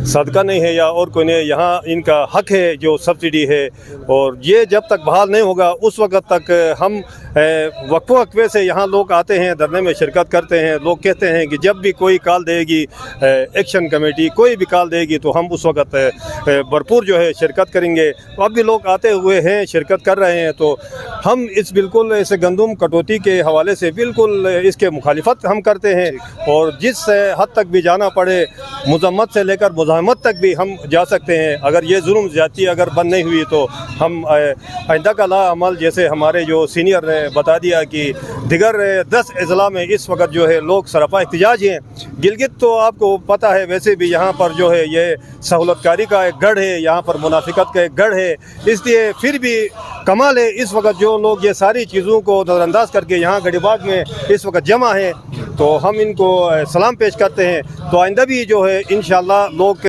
صدقہ نہیں ہے یا اور کوئی نہیں, یہاں ان کا حق ہے جو سبسڈی ہے, اور یہ جب تک بحال نہیں ہوگا اس وقت تک ہم وقفے وقفے سے یہاں لوگ آتے ہیں, دھرنے میں شرکت کرتے ہیں. لوگ کہتے ہیں کہ جب بھی کوئی کال دے گی ایکشن کمیٹی, کوئی بھی کال دے گی تو ہم اس وقت بھرپور جو ہے شرکت کریں گے. تو اب بھی لوگ آتے ہوئے ہیں, شرکت کر رہے ہیں. تو ہم اس بالکل ایسے گندم کٹوتی کے حوالے سے بالکل اس کے مخالفت ہم کرتے ہیں, اور جس حد تک بھی جانا پڑے مذمت سے لے کر مزاحمت تک بھی ہم جا سکتے ہیں. اگر یہ ظلم زیادتی اگر بند نہیں ہوئی تو ہم آئندہ کا لا عمل, جیسے ہمارے جو سینئر نے بتا دیا کہ دیگر 10 اضلاع میں اس وقت جو ہے لوگ سراپا احتجاج ہیں. گلگت تو آپ کو پتہ ہے ویسے بھی یہاں پر جو ہے یہ سہولت کاری کا ایک گڑھ ہے, یہاں پر منافقت کا ایک گڑھ ہے. اس لیے پھر بھی کمال ہے اس وقت جو لوگ یہ ساری چیزوں کو نظر انداز کر کے یہاں گڑھی باغ میں اس وقت جمع ہیں, تو ہم ان کو سلام پیش کرتے ہیں. تو آئندہ بھی جو ہے انشاءاللہ لوگ